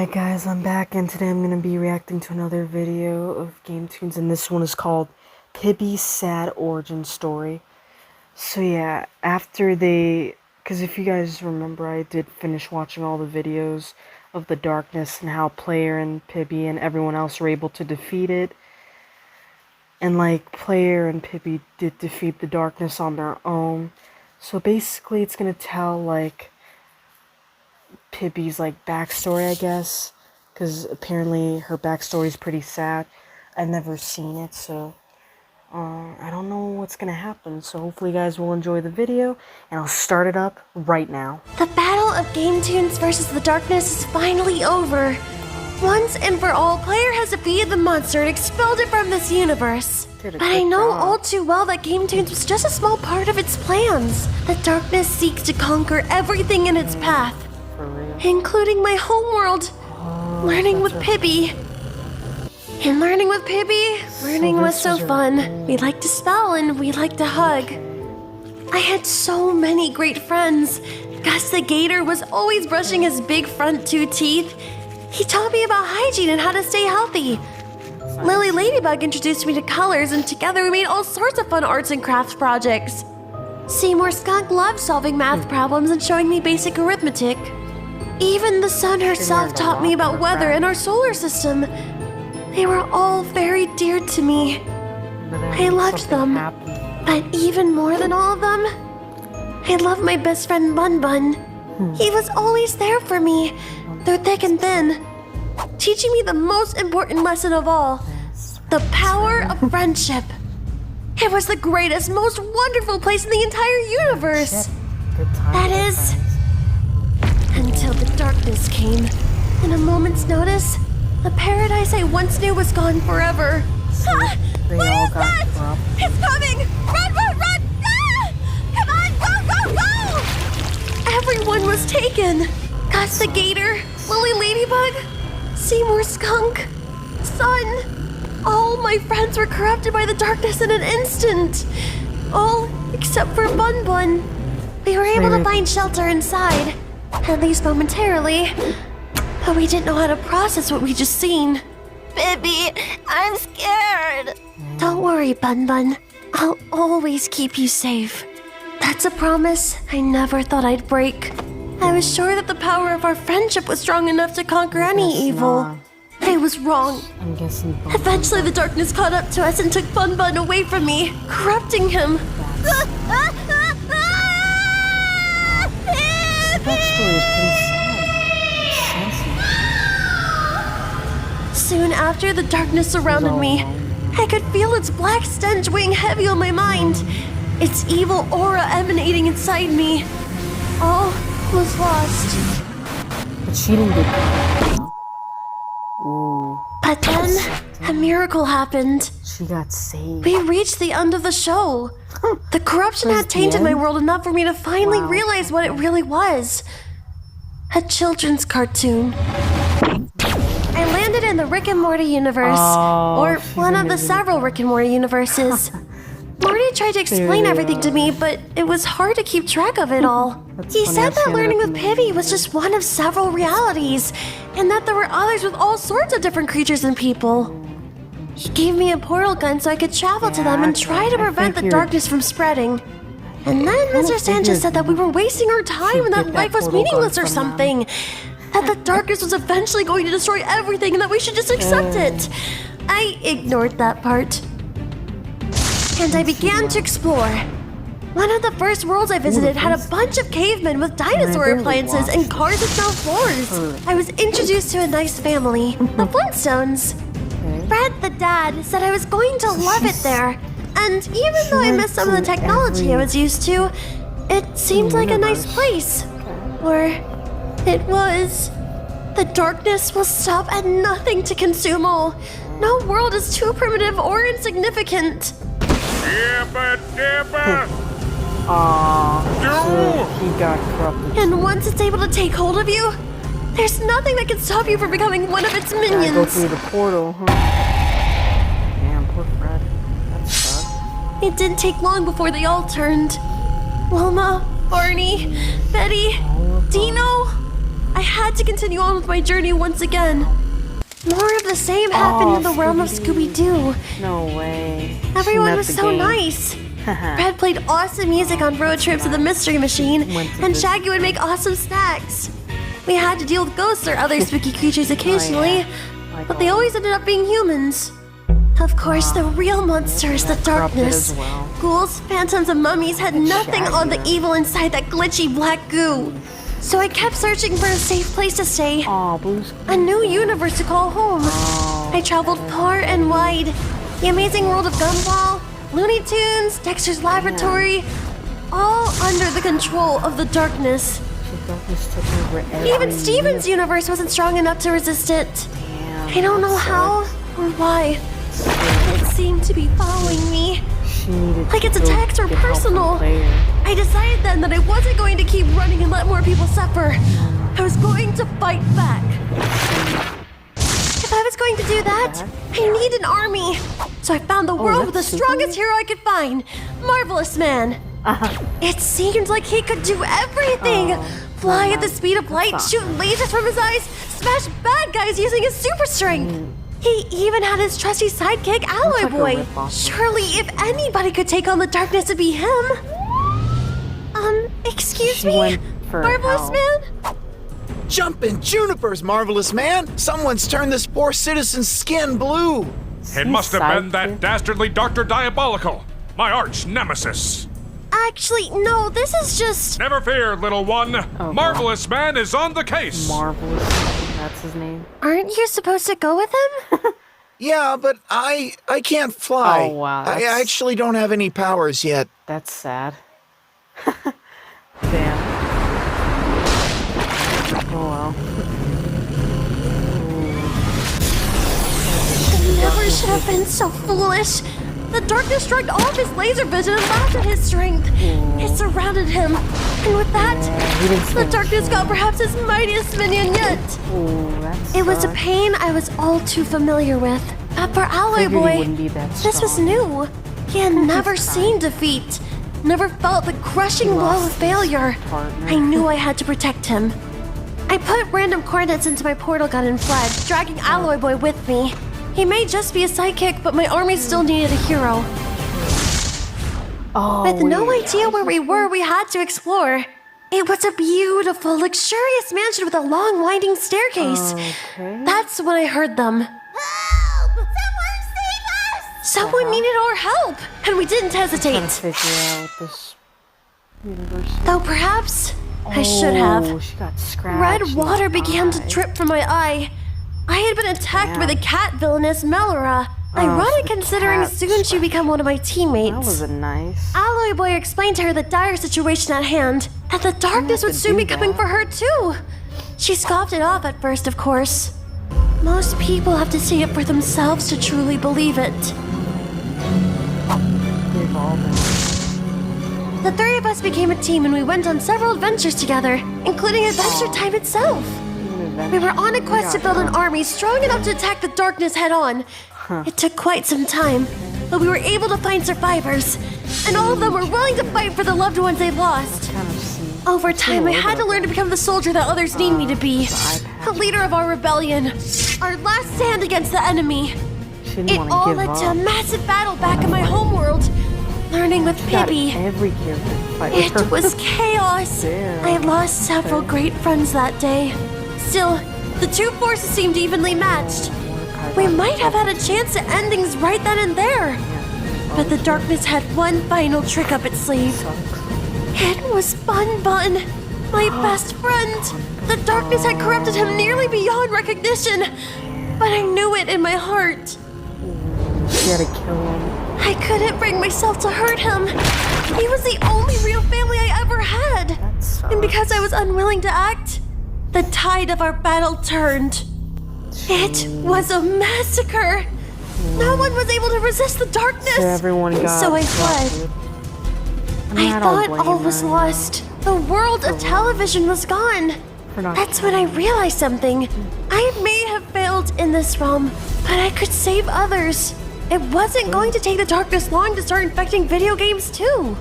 Alright guys, I'm back and today I'm going to be reacting to another video of Game Tunes, and this one is called PIBBY's Sad Origin Story. So yeah, because if you guys remember, I did finish watching all the videos of the darkness and how Player and PIBBY and everyone else were able to defeat it. And like, Player and PIBBY did defeat the darkness on their own. So basically it's going to tell like PIBBY's like backstory, I guess, because apparently her backstory is pretty sad. I've never seen it, so I don't know what's gonna happen. So hopefully you guys will enjoy the video, and I'll start it up right now. The battle of Game Tunes versus the darkness is finally over. Once and for all, Player has defeated the monster and expelled it from this universe. But I know all too well that Game Tunes was just a small part of its plans. The darkness seeks to conquer everything in its path, including my homeworld. Learning with PIBBY. And learning with PIBBY, learning was so fun. We liked to spell and we liked to hug. I had so many great friends. Gus the Gator was always brushing his big front 2 teeth. He taught me about hygiene and how to stay healthy. Lily Ladybug introduced me to colors, and together we made all sorts of fun arts and crafts projects. Seymour Skunk loved solving math problems and showing me basic arithmetic. Even the sun herself taught me about weather and our solar system. They were all very dear to me. I loved them. But even more than all of them, I loved my best friend Bun Bun. He was always there for me, through thick and thin, teaching me the most important lesson of all, the power of friendship. It was the greatest, most wonderful place in the entire universe. That is, until the darkness came. In a moment's notice, the paradise I once knew was gone forever. Ah! What is that? It's coming! Run, run, run! Ah! Come on, go, go, go! Everyone was taken. Gus the Gator, Lily Ladybug, Seymour Skunk, Sun. All my friends were corrupted by the darkness in an instant. All except for Bun Bun. We were able to find shelter inside, at least momentarily. But we didn't know how to process what we just seen. PIBBY, I'm scared. Don't worry, Bun Bun. I'll always keep you safe. That's a promise I never thought I'd break. I was sure that the power of our friendship was strong enough to conquer any evil. I was wrong. I'm guessing Eventually the darkness caught up to us and took Bun Bun away from me, corrupting him. Soon after, the darkness surrounded me. I could feel its black stench weighing heavy on my mind, its evil aura emanating inside me. All was lost. But she didn't get that. Ooh. But then, a miracle happened. She got saved. We reached the end of the show. The corruption had tainted my world enough for me to finally realize what it really was. A children's cartoon. I landed in the Rick and Morty universe, or one of the several Rick and Morty universes. Morty tried to explain everything to me, but it was hard to keep track of it all. He said that learning with PIBBY was just one of several realities, and that there were others with all sorts of different creatures and people. He gave me a portal gun so I could travel to them and try to prevent the darkness from spreading. And then Mr. Sanchez said that we were wasting our time and that life was meaningless or something. That the darkness was eventually going to destroy everything and that we should just accept it. I ignored that part. And I began to explore. One of the first worlds I visited had a bunch of cavemen with dinosaur appliances and cars with metal floors. I was introduced to a nice family, the Flintstones. Fred, the dad, said I was going to love it there. And even though I missed some of the technology I was used to, it seemed like a nice place. Or it was. The darkness will stop at nothing to consume all. No world is too primitive or insignificant. Dibba, dibba. So he got corrupted. And once it's able to take hold of you, there's nothing that can stop you from becoming one of its minions. Go through the portal, huh? Damn, poor Fred. That sucks. It didn't take long before they all turned. Wilma, Barney, Betty, Dino. I had to continue on with my journey once again. More of the same happened in the realm of Scooby-Doo. No way. Everyone was so nice. Fred played awesome music on road trips with the Mystery Machine, and Shaggy would make awesome snacks. We had to deal with ghosts or other spooky creatures occasionally, but they always ended up being humans. Of course, the real monsters, the darkness. Ghouls, phantoms, and mummies had nothing on the evil inside that glitchy black goo. So I kept searching for a safe place to stay. A new universe to call home. I traveled far and wide. The amazing world of Gumball, Looney Tunes, Dexter's Laboratory, all under the control of the darkness. Even Steven's universe wasn't strong enough to resist it. I don't know how or why. It seemed to be following me. Like its attacks were personal. I decided then that I wasn't going to keep running and let more people suffer. I was going to fight back. If I was going to do that, I need an army. So I found the world with the strongest hero I could find, Marvelous Man. It seemed like he could do everything. Fly at the speed of light, shoot lasers from his eyes, smash bad guys using his super strength. He even had his trusty sidekick, Alloy Boy. Surely, if anybody could take on the darkness, it'd be him. Excuse me? Marvelous Man? Jumpin' junipers, Marvelous Man! Someone's turned this poor citizen's skin blue! It must have been that dastardly Dr. Diabolical, my arch nemesis. Actually, no, this is just... Never fear, little one. Marvelous Man is on the case. Marvelous, that's his name. Aren't you supposed to go with him? Yeah, but I can't fly. Oh, wow. I actually don't have any powers yet. That's sad. Damn. Oh well. I never should have been so foolish. The darkness shrugged off his laser vision and laughed at his strength. It surrounded him. And with that, the darkness got perhaps his mightiest minion yet. It was a pain I was all too familiar with. But for Alloy Boy, this was new. He had never seen defeat. Never felt the crushing blow of failure. I knew I had to protect him. I put random coordinates into my portal gun and fled, dragging Alloy Boy with me. He may just be a sidekick, but my army still needed a hero. With no idea where we were, we had to explore. It was a beautiful, luxurious mansion with a long, winding staircase. That's when I heard them. Help! Someone save us! Someone needed our help, and we didn't hesitate. Though perhaps I should have. She got scratched. Red water began to drip from my eye. I had been attacked by the cat villainess Melora. Ironic considering soon she'd become one of my teammates. That was nice. Alloy Boy explained to her the dire situation at hand, that the darkness would soon be coming for her too. She scoffed it off at first, of course. Most people have to see it for themselves to truly believe it. The three of us became a team and we went on several adventures together, including Adventure Time itself. We were on a quest to build an army strong enough to attack the darkness head-on. It took quite some time, but we were able to find survivors, and all of them were willing to fight for the loved ones they lost. Over time, I had to learn to become the soldier that others need me to be, the leader of our rebellion, our last stand against the enemy. It all led to a massive battle back in my homeworld, learning with PIBBY. It was chaos. I lost several great friends that day. Still, the two forces seemed evenly matched. We might have had a chance to end things right then and there. But the darkness had one final trick up its sleeve. It was Bun Bun, my best friend. The darkness had corrupted him nearly beyond recognition. But I knew it in my heart. She had to kill him. I couldn't bring myself to hurt him. He was the only real family I ever had. And because I was unwilling to act, the tide of our battle turned. It was a massacre. No one was able to resist the darkness. So I fled. I thought all was lost. The world of television was gone. That's when I realized something. I may have failed in this realm, but I could save others. It wasn't going to take the darkness long to start infecting video games too.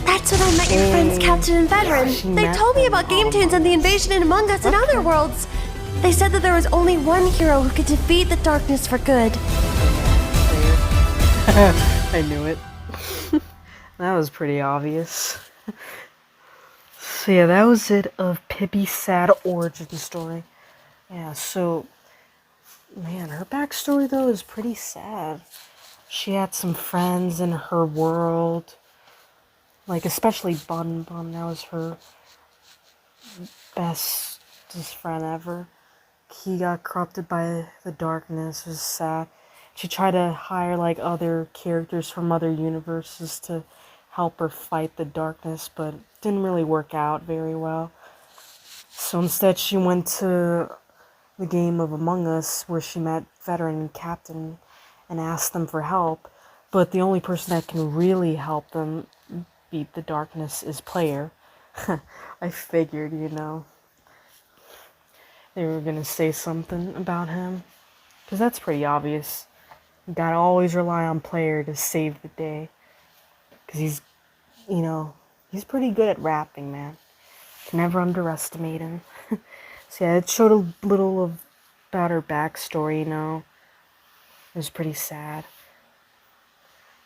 That's when I met your friends, Captain and Veteran. They told me about Game Tunes and the invasion in Among Us and other worlds. They said that there was only one hero who could defeat the darkness for good. I knew it. That was pretty obvious. So yeah, that was it of Pibby's sad origin story. Yeah, so, man, her backstory though is pretty sad. She had some friends in her world, like especially Bun Bun. That was her bestest friend ever. He got corrupted by the darkness. It was sad. She tried to hire like other characters from other universes to help her fight the darkness, but it didn't really work out very well. So instead she went to the game of Among Us where she met Veteran and Captain and asked them for help. But the only person that can really help them beat the darkness is Player. I figured, you know, they were gonna say something about him. Because that's pretty obvious. You gotta always rely on Player to save the day. Because he's, you know, he's pretty good at rapping, man. Can never underestimate him. So yeah, it showed a little about her backstory, you know. It was pretty sad.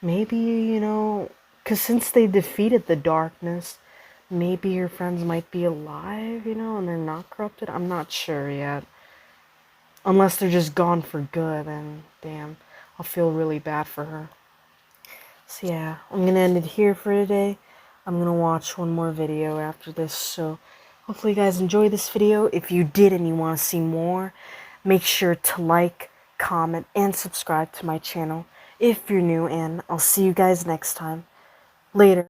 Maybe, you know, because since they defeated the darkness, maybe your friends might be alive, you know, and they're not corrupted. I'm not sure yet. Unless they're just gone for good, and damn, I'll feel really bad for her. So yeah, I'm gonna end it here for today. I'm gonna watch one more video after this, so hopefully you guys enjoyed this video. If you did and you want to see more, make sure to like, comment, and subscribe to my channel if you're new, and I'll see you guys next time. Later.